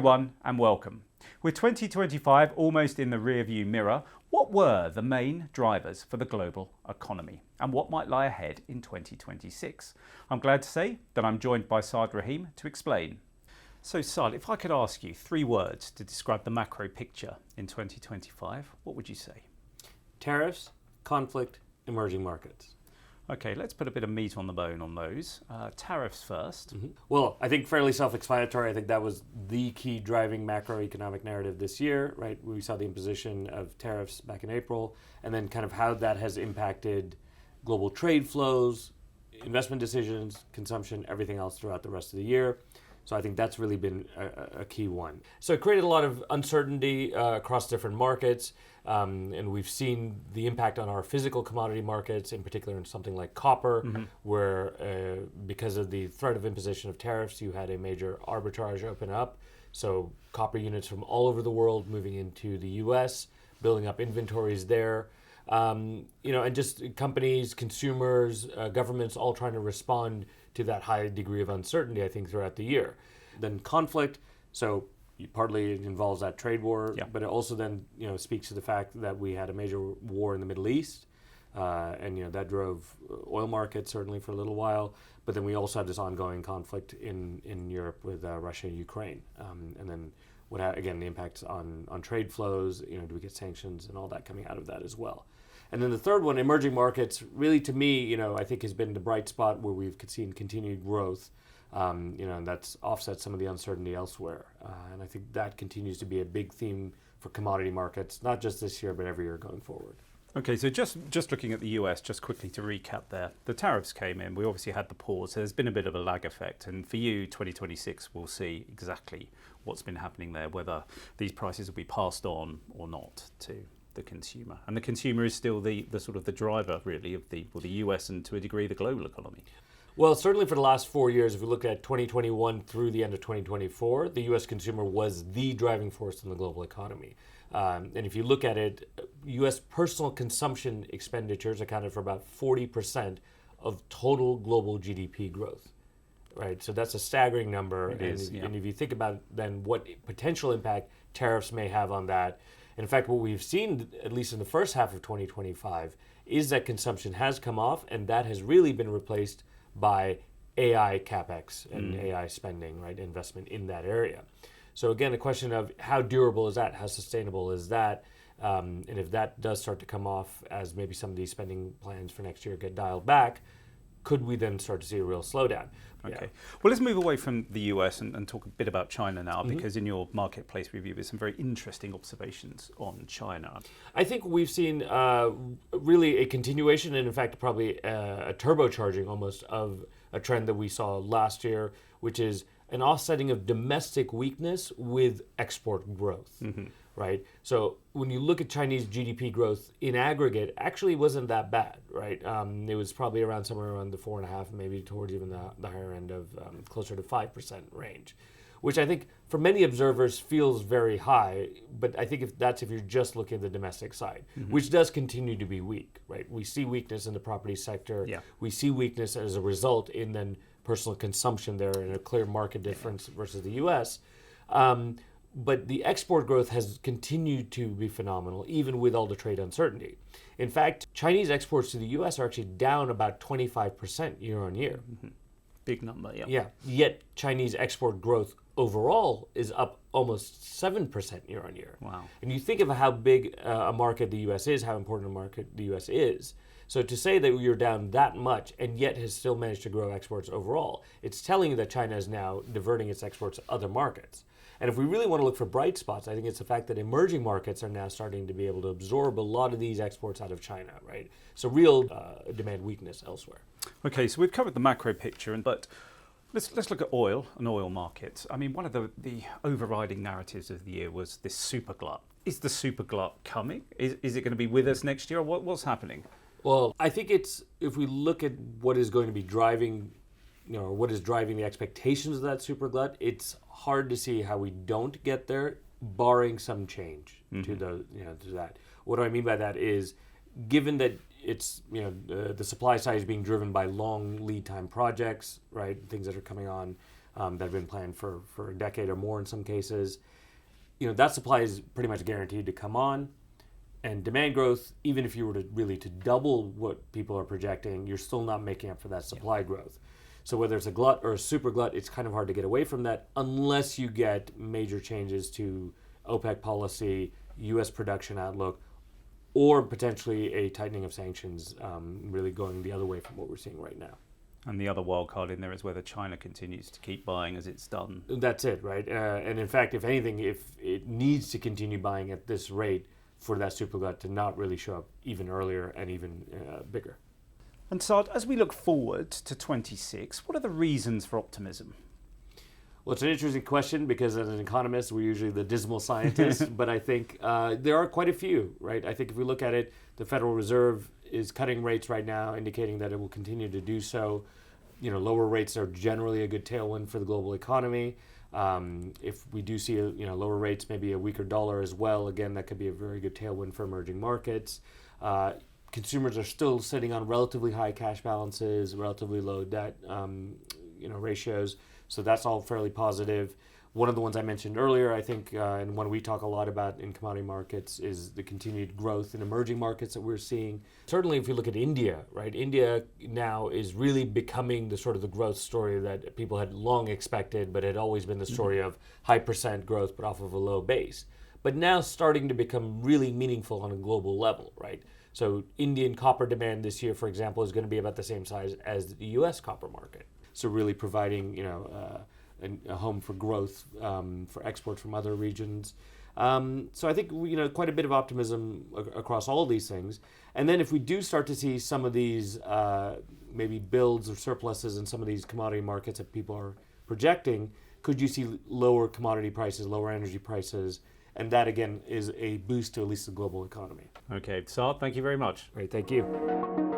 everyone and welcome. With 2025 almost in the rearview mirror, what were the main drivers for the global economy and what might lie ahead in 2026? I'm glad to say that I'm joined by Saad Rahim to explain. So Saad, if I could ask you 3 words to describe the macro picture in 2025, what would you say? Tariffs, conflict, emerging markets. Okay, let's put a bit of meat on the bone on those. Tariffs first. Well, I think fairly self-explanatory. I think that was the key driving macroeconomic narrative this year, right? We saw the imposition of tariffs back in April, and then kind of how that has impacted global trade flows, investment decisions, consumption, everything else throughout the rest of the year. So I think that's really been a key one. So it created a lot of uncertainty across different markets, and we've seen the impact on our physical commodity markets, in particular in something like copper, where because of the threat of imposition of tariffs, you had a major arbitrage open up. So copper units from all over the world moving into the U.S., building up inventories there. And just companies, consumers, governments all trying to respond to that high degree of uncertainty, I think, throughout the year. Then conflict, so partly it involves that trade war, but it also then speaks to the fact that we had a major war in the Middle East, and that drove oil markets certainly for a little while. But then we also had this ongoing conflict in Europe with Russia and Ukraine, and then again the impacts on trade flows. Do we get sanctions and all that coming out of that as well? And then the third one, emerging markets, really to me, I think has been the bright spot where we've seen continued growth, and that's offset some of the uncertainty elsewhere. And I think that continues to be a big theme for commodity markets, not just this year, but every year going forward. Okay, so just looking at the US, just quickly to recap there, the tariffs came in, we obviously had the pause, so there's been a bit of a lag effect, and for you, 2026, we'll see exactly what's been happening there, whether these prices will be passed on or not to the consumer. And the consumer is still the sort of the driver, really, of the US and to a degree the global economy. Well, certainly for the last 4 years, if we look at 2021 through the end of 2024, the U.S. consumer was the driving force in the global economy. And if you look at it, U.S. personal consumption expenditures accounted for about 40% of total global GDP growth, right? So that's a staggering number. It is, yeah. And if you think about then what potential impact tariffs may have on that, in fact, what we've seen, at least in the first half of 2025, is that consumption has come off, and that has really been replaced by AI capex and AI spending, right? Investment in that area. So again, a question of how durable is that? How sustainable is that? And if that does start to come off as maybe some of these spending plans for next year get dialed back, could we then start to see a real slowdown? Okay. Well, let's move away from the US and talk a bit about China now, because in your marketplace review, there's some very interesting observations on China. I think we've seen really a continuation and, in fact, probably a turbocharging almost of a trend that we saw last year, which is an offsetting of domestic weakness with export growth. Right? So when you look at Chinese GDP growth in aggregate, actually wasn't that bad, right? It was probably around somewhere around the 4.5%, maybe towards even the higher end of closer to 5% range, which I think for many observers feels very high. But I think if you're just looking at the domestic side, which does continue to be weak, right? We see weakness in the property sector. Yeah. We see weakness as a result in then personal consumption there, and a clear market difference versus the U.S. But the export growth has continued to be phenomenal, even with all the trade uncertainty. In fact, Chinese exports to the U.S. are actually down about 25% year on year. Big number, yeah. Yeah. Yet Chinese export growth overall is up almost 7% year on year. Wow. And you think of how big a market the U.S. is, how important a market the U.S. is. So to say that you're down that much and yet has still managed to grow exports overall, it's telling you that China is now diverting its exports to other markets. And if we really want to look for bright spots, I think it's the fact that emerging markets are now starting to be able to absorb a lot of these exports out of China, right? So real demand weakness elsewhere. Okay, so we've covered the macro picture, but let's look at oil and oil markets. I mean, one of the overriding narratives of the year was this super glut. Is the super glut coming? Is it going to be with us next year? Or what's happening? Well, I think if we look at what is going to be driving, what is driving the expectations of that super glut, it's hard to see how we don't get there, barring some change to that. What do I mean by that is, given that it's the supply side is being driven by long lead time projects, right? Things that are coming on that have been planned for a decade or more in some cases. That supply is pretty much guaranteed to come on. And demand growth, even if you were to really to double what people are projecting, you're still not making up for that supply growth. So whether it's a glut or a super glut, it's kind of hard to get away from that unless you get major changes to OPEC policy, U.S. production outlook, or potentially a tightening of sanctions, really going the other way from what we're seeing right now. And the other wild card in there is whether China continues to keep buying as it's done. That's it, right? And in fact, if anything, if it needs to continue buying at this rate for that super glut to not really show up even earlier and even bigger. And Saad, as we look forward to 26, what are the reasons for optimism? Well, it's an interesting question because as an economist, we're usually the dismal scientists, but I think there are quite a few, right? I think if we look at it, the Federal Reserve is cutting rates right now, indicating that it will continue to do so. Lower rates are generally a good tailwind for the global economy. If we do see lower rates, maybe a weaker dollar as well, again, that could be a very good tailwind for emerging markets. Consumers are still sitting on relatively high cash balances, relatively low debt ratios. So that's all fairly positive. One of the ones I mentioned earlier, I think, and one we talk a lot about in commodity markets is the continued growth in emerging markets that we're seeing. Certainly if you look at India, right? India now is really becoming the sort of the growth story that people had long expected, but had always been the story of high percent growth, but off of a low base. But now starting to become really meaningful on a global level, right? So Indian copper demand this year, for example, is going to be about the same size as the U.S. copper market. So really providing, a home for growth for exports from other regions. So I think, quite a bit of optimism across all of these things. And then if we do start to see some of these maybe builds or surpluses in some of these commodity markets that people are projecting, could you see lower commodity prices, lower energy prices? And that, again, is a boost to at least the global economy. Okay, Saad, thank you very much. Great, thank you.